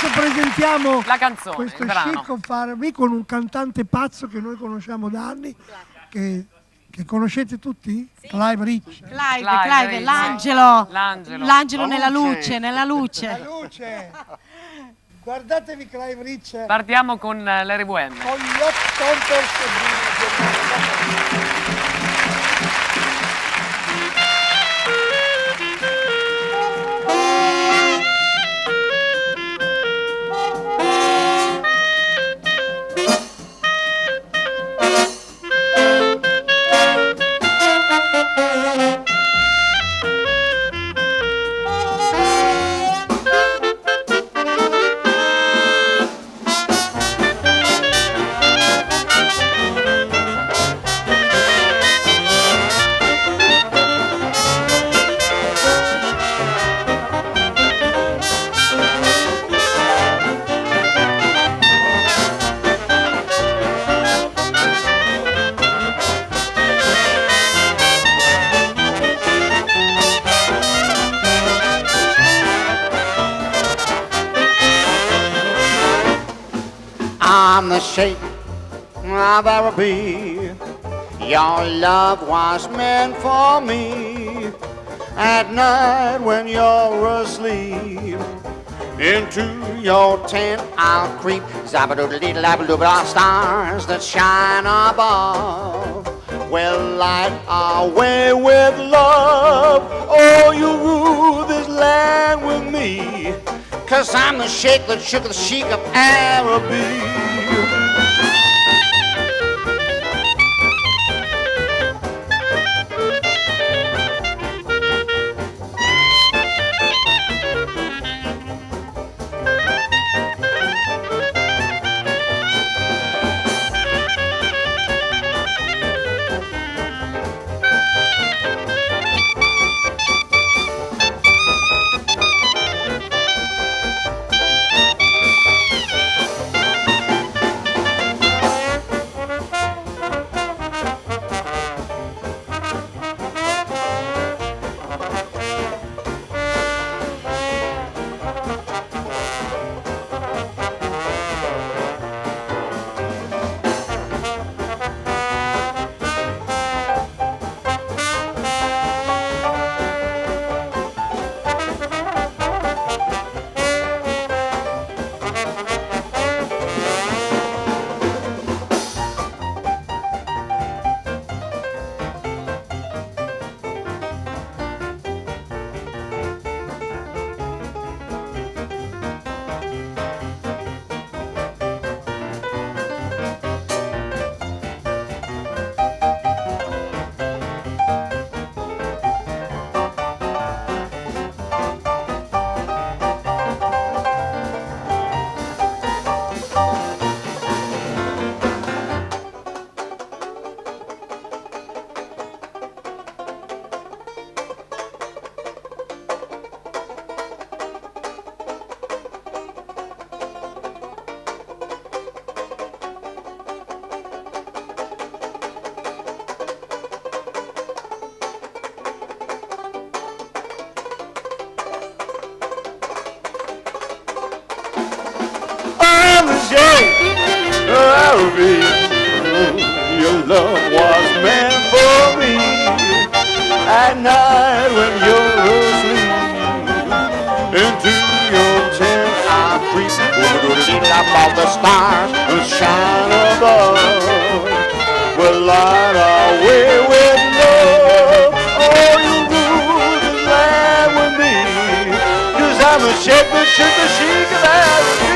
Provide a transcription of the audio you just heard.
Adesso presentiamo la canzone, questo il brano. Chic of R&B con un cantante pazzo che noi conosciamo da anni, che conoscete tutti? Sì. Clive Rich. Clive, l'angelo nella luce. La luce. Guardatevi Clive Rich. Partiamo con Larry Bohem. Con gli Hot Stompers di... I'm the shape of R&B. Your love was meant for me. At night when you're asleep, into your tent I'll creep. Zabba-doodle-dee-labba-doobba, stars that shine above will light our way with love. Oh, you rule this land with me, 'cause I'm the shake that shook the chic of R&B. Your love was meant for me. At night when you're asleep, into your tent I creep. All the stars that shine above will light our way with love. Oh, you rule this land with me, 'cause I'm the shape that shook the chic of R&B.